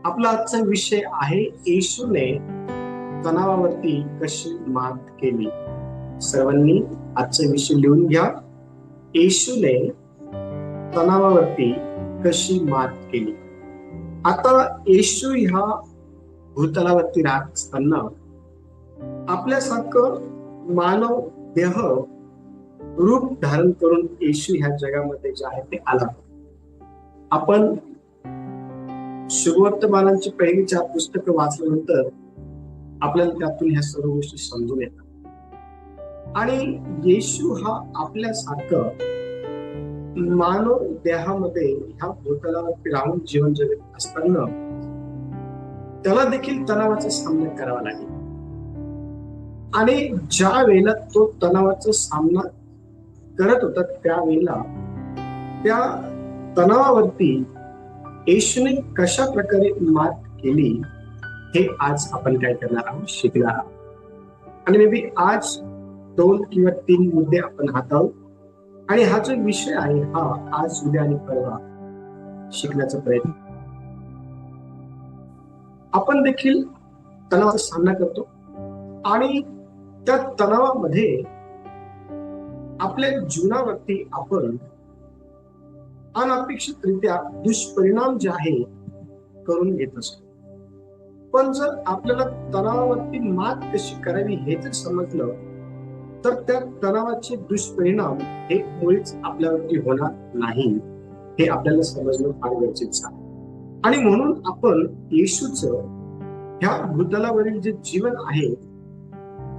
आपला आजचा विषय आहे येशूने तणावावरती कशी मात केली. सर्वांनी आजचा विषय लिहून घ्या. येशूने तणावावरती कशी मात केली. आता येशू ह्या भूतलावरती राहत असताना आपल्यासारखं मानव देह रूप धारण करून येशू ह्या जगामध्ये जे आहे ते आला. आपण शुभवर्तमानांची पहिली 4 पुस्तकं वाचल्यानंतर आपल्याला त्यातून ह्या सर्व गोष्टी समजून येतात. आणि येशू हा आपल्यासारखं मानव देहामध्ये ह्या भूतलावरती राहून जीवन जगत असताना त्याला देखील तणावाचा सामना करावा लागेल. आणि ज्या वेळेला तो तणावाचा सामना करत होता त्यावेळेला त्या तणावावरती येशूने कशा प्रकारे मात केली हे आज आपण काय करणार आहोत, शिकणार आहोत. आणि मे बी आज 2 किंवा 3 मुद्दे आपण हाताळू आणि हा जो विषय आहे हा आज उद्या आणि परवा शिकण्याचा प्रयत्न. आपण देखील तणावाचा सामना करतो आणि त्या तणावामध्ये आपल्या जीवनावरती आपण अनपेक्षितरित्या दुष्परिणाम जे आहे करून घेत असतो. पण जर आपल्याला तणावावरती मात कशी करावी हे जर समजलं तर त्या तणावाचे दुष्परिणाम हे मुळीच आपल्यावरती होणार नाही हे आपल्याला समजणं फार गरजेचं आहे. आणि म्हणून आपण येशूचं ह्या भूतलावरील जे जीवन आहे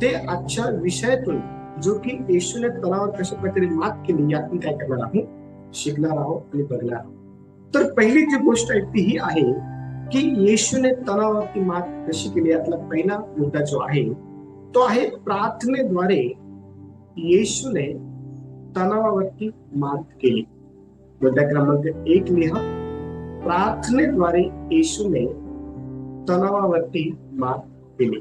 ते आजच्या विषयातून जो की येशूने तणावावर कशा प्रकारे मात केली यातून काय करणार आहोत, शिकणार आहोत आणि बघणार आहोत. तर पहिली जी गोष्ट आहे ती ही आहे की येशूने तणावावरती मात कशी केली. यातला पहिला मुद्दा जो आहे तो आहे प्रार्थनेद्वारे येशूने तणावावरती मात केली. मुद्दा क्रमांक 1 लिहा. प्रार्थनेद्वारे येशूने तणावावरती मात केली.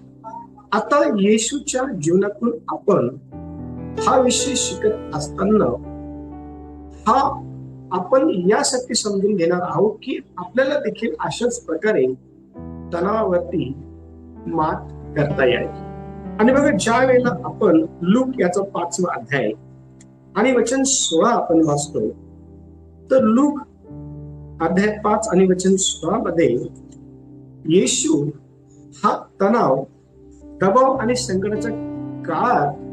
आता येशूच्या जीवनातून आपण हा विषय शिकत असताना हा आपण यासाठी समजून घेणार आहोत की आपल्याला देखील अशाच प्रकारे तणावावरती मात करता येईल. आणि बघा, ज्या वेळेला आपण लूक याचा 5वा अध्याय आणि वचन 16 आपण वाचतो तर लूक अध्याय 5 आणि वचन 16 मध्ये येशू हा तणाव, दबाव आणि संकटाच्या काळात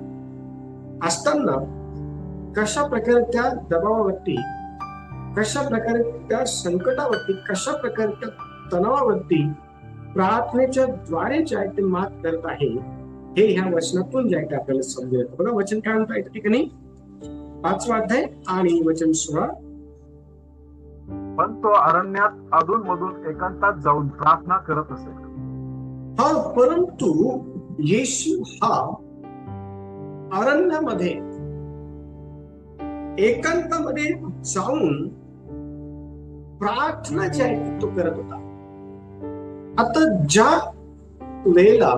असताना कशा प्रकारे त्या दबावावरती, कशा प्रकारे त्या संकटावरती, कशा प्रकारे त्या तणावावरती प्रार्थनेच्या द्वारे जे आहे ते मात करत आहे हे ह्या वचनातून जे आहे ते आपल्याला समजून येतं. बघा वचन काय म्हणतं या ठिकाणी, 5वा अध्याय आणि वचन 16. पण तो अरण्यात अधूनमधून एकांतात जाऊन प्रार्थना करत असे. हा, परंतु येशू हा अरण्यामध्ये एकांतामध्ये जाऊन प्रार्थना जी आहे तो करत होता. आता ज्या वेळेला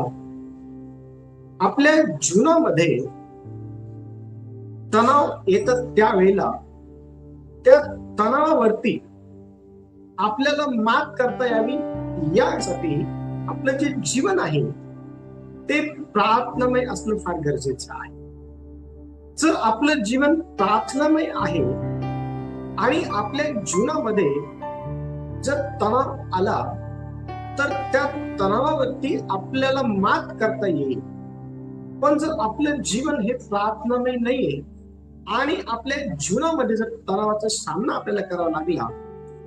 आपल्या जीवनामध्ये तणाव येतात त्यावेळेला त्या तणावावरती आपल्याला मात करता यावी यासाठी आपलं जे जीवन आहे ते प्रार्थनामय असणं फार गरजेचं आहे. जर आपलं जीवन प्रार्थनामय आहे आणि आपल्या जीवनामध्ये जर तणाव आला तर त्या तणावावरती आपल्याला मात करता येईल. पण जर आपलं जीवन हे प्रार्थनामय नाहीये आणि आपल्या जीवनामध्ये जर तणावाचा सामना आपल्याला करावा लागला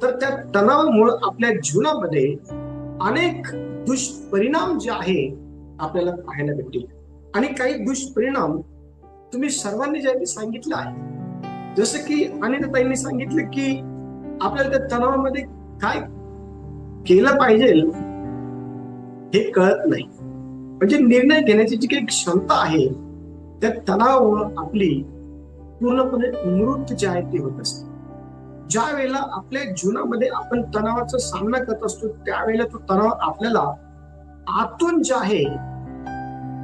तर त्या तणावामुळे आपल्या जीवनामध्ये अनेक दुष्परिणाम जे आहे आपल्याला पाहायला भेटतील. आणि काही दुष्परिणाम तुम्ही सर्वांनी जे सांगितलं आहे, जसं की अनिताताईंनी सांगितलं की आपल्याला त्या तणावामध्ये काय केलं पाहिजे हे कळत नाही. म्हणजे निर्णय घेण्याची जी काही क्षमता आहे त्या तणावामुळे आपली पूर्णपणे मृत्यू जी आहे ती होत असते. ज्या वेळेला आपल्या जीवनामध्ये आपण तणावाचा सामना करत असतो त्यावेळेला तो तणाव आपल्याला आतून जे आहे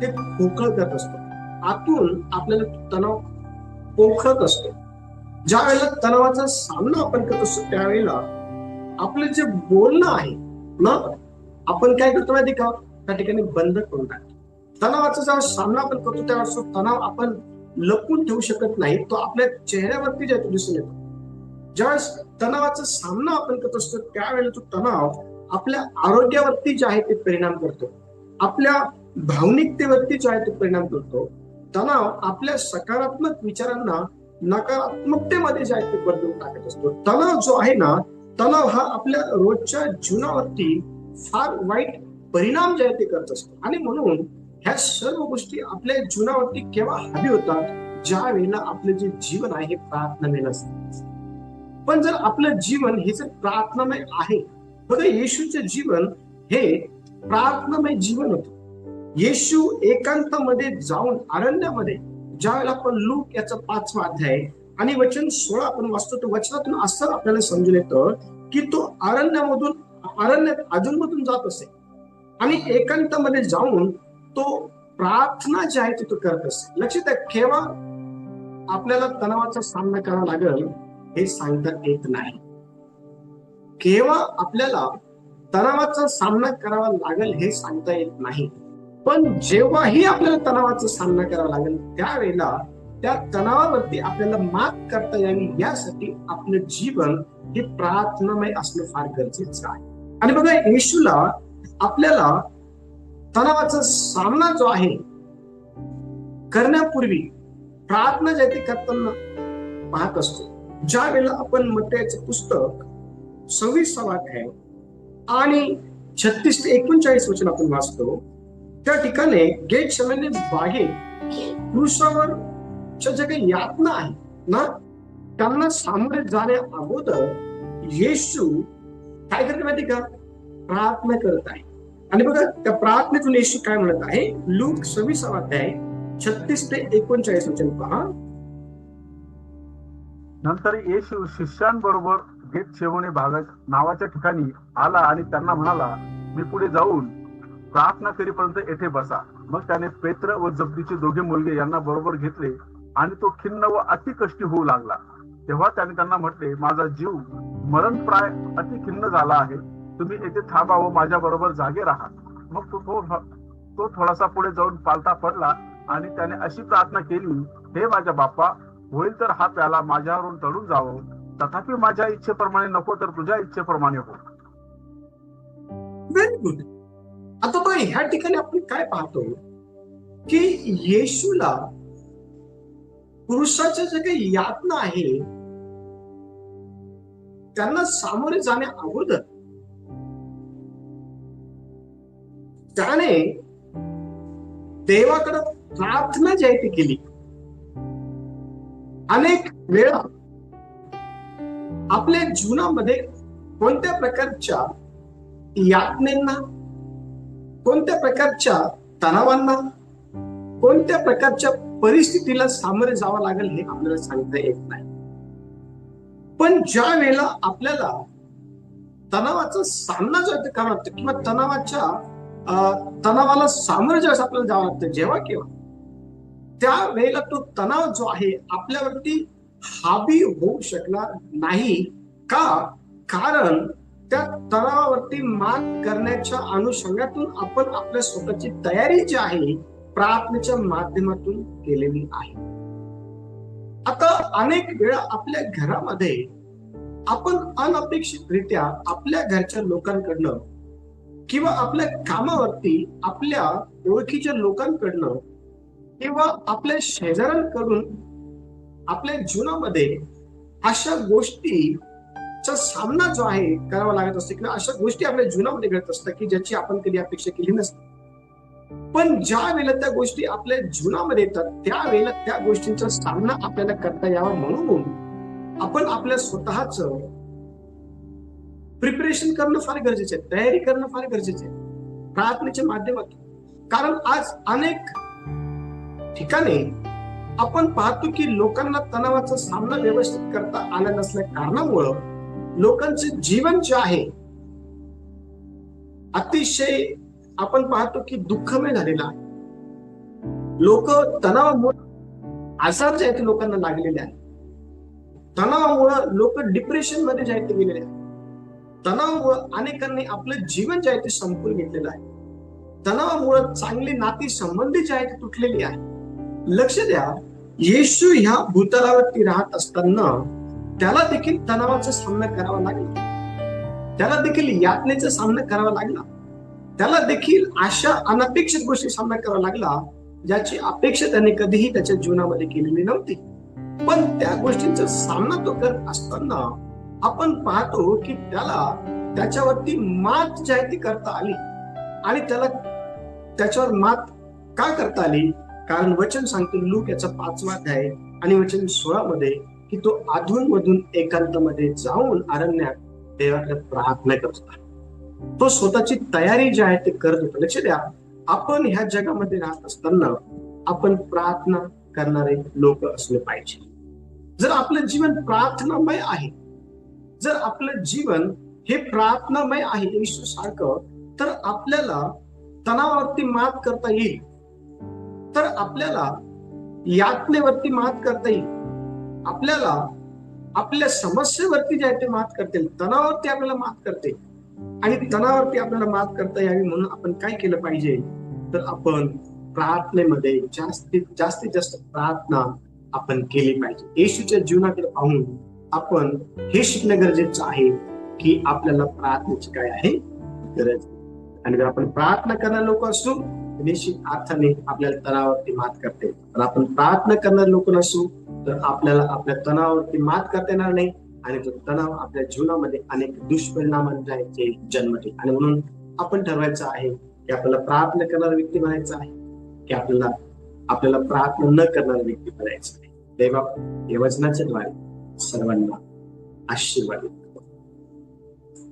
ते पोकळ करत असतो. आतून आपल्याला तणाव पोखरत असतो. ज्या वेळेला तणावाचा सामना आपण करत असतो त्यावेळेला आपलं जे बोलणं आहे ना आपण काय करतो माहिती का, त्या ठिकाणी बंद करून टाकतो. तणावाचा जेव्हा सामना आपण करतो त्यावेळेस तो तणाव आपण लपून ठेवू शकत नाही, तो आपल्या चेहऱ्यावरती जे दिसून येतो. ज्यावेळेस तणावाचा सामना आपण करत असतो त्यावेळेला तो तणाव आपल्या आरोग्यावरती जे आहे ते परिणाम करतो, आपल्या भावनिकतेवरती जो आहे तो परिणाम करतो. तणाव आपल्या सकारात्मक विचारांना नकारात्मकतेमध्ये जे आहे ते बदलून टाकत असतो. तणाव जो आहे ना, तणाव हा आपल्या रोजच्या जीवनावरती फार वाईट परिणाम जे आहे ते करत असतो. आणि म्हणून ह्या सर्व गोष्टी आपल्या जीवनावरती केव्हा हवी होतात, ज्या वेळेला आपलं जे जीवन आहे हे प्रार्थनामय नसतं. पण जर आपलं जीवन हे जर प्रार्थनामय आहे, बघा येशूचं जीवन हे प्रार्थनामय जीवन होतं. येशू एकांतामध्ये जाऊन अरण्यामध्ये, ज्या वेळेला आपण लूक याचा 5वा अध्याय आणि वचन 16 आपण वाचतो, तर वचनातून असं आपल्याला समजून येतं की तो अरण्यात अधूनमधून जात असे आणि एकांतामध्ये जाऊन तो प्रार्थना जी आहे तो करत असे. लक्षात आहे, केव्हा आपल्याला तणावाचा सामना करावा लागेल हे सांगता येत नाही. केव्हा आपल्याला तणावाचा सामना करावा लागेल हे सांगता येत नाही. पण जेव्हाही आपल्याला तणावाचा सामना करावा लागेल त्यावेळेला त्या तणावावरती आपल्याला मात करता यावी यासाठी आपलं जीवन हे प्रार्थनामय असणं फार गरजेचं आहे. आणि बघा, येशूला आपल्याला तणावाचा सामना जो आहे करण्यापूर्वी प्रार्थना जे ते करताना पाहत असतो. ज्या वेळेला आपण मत्तयाचं पुस्तक 26वा अध्याय आणि 36 ते 39 वचन आपण वाचतो, त्या ठिकाणी गेतशेमने बागेत क्रूसावरच्या ज्या काही यातना आहे ना, त्यांना सामोरे जाण्या अगोदर येशू काय करते माहिती का, प्रार्थना करत आहे. आणि बघा त्या प्रार्थनेतून येशू काय म्हणत आहे, लूक 26वा अध्याय 36 ते 39 वचन पहा. नंतर येशू शिष्यांबरोबर गेतशेमने बागेत नावाच्या ठिकाणी आला आणि त्यांना म्हणाला, मी पुढे जाऊन प्रार्थना करीपर्यंत येथे बसा. मग त्याने पेत्र व जब्दीचे दोघे मुलगे यांना बरोबर घेतले आणि तो खिन्न व अतिकष्टी होऊ लागला. तेव्हा त्याने त्यांना म्हटले, माझा जीव मरणप्राय अति खिन्न झाला आहे, तुम्ही येथे थांबा व माझ्या बरोबर जागे राहा. मग तो थोडासा पुढे जाऊन पालथा पडला आणि त्याने अशी प्रार्थना केली, हे माझ्या बाप्पा, होईल तर हा प्याला माझ्यावरून टळून जावं, तथापि माझ्या इच्छेप्रमाणे नको तर तुझ्या इच्छेप्रमाणे हो. Very good. आता बघा, ह्या ठिकाणी आपण काय पाहतो की येशूला पुरुषाच्या जे काही यातना आहे त्यांना सामोरे जाण्या अगोदर त्याने देवाकडे प्रार्थना जी आहे ती केली. अनेक वेळा आपल्या जीवनामध्ये कोणत्या प्रकारच्या यातनेंना, कोणत्या प्रकारच्या तणावांना, कोणत्या प्रकारच्या परिस्थितीला सामोरे जावं लागेल हे आपल्याला सांगता येत नाही. पण ज्या वेळेला आपल्याला तणावाचा सामना जो करावा लागतो किंवा तणावाला सामोरे ज्यावेळेस आपल्याला जावं लागतं, जेव्हा केव्हा त्या वेळेला तो तणाव जो आहे आपल्यावरती हावी होऊ शकणार नाही का, कारण त्या तणावावरती मात करण्याच्या अनुषंगातून आपण आपल्या स्वतःची तयारी जी आहे प्रार्थनेच्या माध्यमातून केलेली आहे. आता अनेक वेळा आपल्या घरामध्ये आपण अनपेक्षितरित्या आपल्या घरच्या लोकांकडनं किंवा आपल्या कामावरती आपल्या ओळखीच्या लोकांकडनं किंवा आपल्या शेजाऱ्यांकडून आपल्या जीवनामध्ये अशा गोष्टीचा सामना जो आहे करावा लागत असतो किंवा अशा गोष्टी आपल्या जीवनामध्ये घडत असतात की ज्याची आपण कधी अपेक्षा केली नसते. पण ज्या वेळेला त्या गोष्टी आपल्या जीवनामध्ये येतात त्यावेळेला त्या गोष्टींचा सामना आपल्याला करता यावा म्हणून आपण आपल्या स्वतःच प्रिपरेशन करणं फार गरजेचं आहे, तयारी करणं फार गरजेचं आहे प्रार्थनेच्या माध्यमातून. कारण आज अनेक ठिकाणी आपण पाहतो की लोकांना तणावाचा सामना व्यवस्थित करता आला नसल्या कारणामुळं लोकांचं जीवन जे आहे अतिशय आपण पाहतो की दुःखमय झालेला आहे. लोक तणावामुळे आजार जे आहेत लोकांना लागलेले आहेत, तणावामुळे लोक डिप्रेशन मध्ये जे आहेत ते गेलेले आहेत. तणावामुळे अनेकांनी आपलं जीवन जे आहे ते संपून घेतलेलं आहे. तणावामुळे चांगली नाती संबंधी जे आहे ते तुटलेली आहे. लक्ष द्या, येशू ह्या भूतलावरती राहत असताना त्याला देखील तणावाचा सामना करावा लागला. त्याला देखील यातनेचा सामना करावा लागला. त्याला देखील अशा अनपेक्षित गोष्टी सामना करावा लागला ज्याची अपेक्षा त्याने कधीही त्याच्या जीवनामध्ये केलेली नव्हती. पण त्या गोष्टींचा सामना तो करत असताना आपण पाहतो की त्याला त्याच्यावरती मात जी आहे ती करता आली. आणि त्याला त्याच्यावर मात का करता आली? कारण वचन सांगतो लूक याचा 5वा अध्याय आणि वचन 16 मध्ये की तो अधूनमधून एकांतामध्ये जाऊन अरण्यात देवाकडे प्रार्थना करत होता. तो स्वतःची तयारी जी आहे ते करत होता. लक्ष द्या, आपण ह्या जगामध्ये राहत असताना आपण प्रार्थना करणारे लोक असले पाहिजे. जर आपलं जीवन प्रार्थनामय आहे, जर आपलं जीवन हे प्रार्थनामय आहे येशू सारखं, तर आपल्याला तणावावरती मात करता येईल. तर आपल्याला यातनेवरती मात करता येईल. आपल्याला आपल्या समस्येवरती जे आहे ते मात करता येईल. तणावावरती आपल्याला मात करते आणि तणावावरती आपल्याला मात करता यावी म्हणून आपण काय केलं पाहिजे? तर आपण प्रार्थनेमध्ये जास्तीत जास्त प्रार्थना आपण केली पाहिजे. येशूच्या जीवनाकडे पाहून आपण हे शिकणं गरजेचं आहे की आपल्याला प्रार्थनेची काय आहे गरज. आणि जर आपण प्रार्थना करणारे लोक असू निश्चित अर्थाने आपल्याला तणावावरती मात करते. तर आपण प्रार्थना करणारे लोक नसू तर आपल्याला आपल्या तणावावरती मात करता येणार नाही आणि तो तणाव आपल्या जीवनामध्ये अनेक दुष्परिणामांचे जन्म देईल. आणि म्हणून आपण ठरवायचं आहे की आपल्याला प्रार्थना करणारा व्यक्ती बनायचं आहे की आपल्याला प्रार्थना न करणारा व्यक्ती बनायचं आहे. देवा या वचनाच्या द्वारे सर्वांना आशीर्वाद.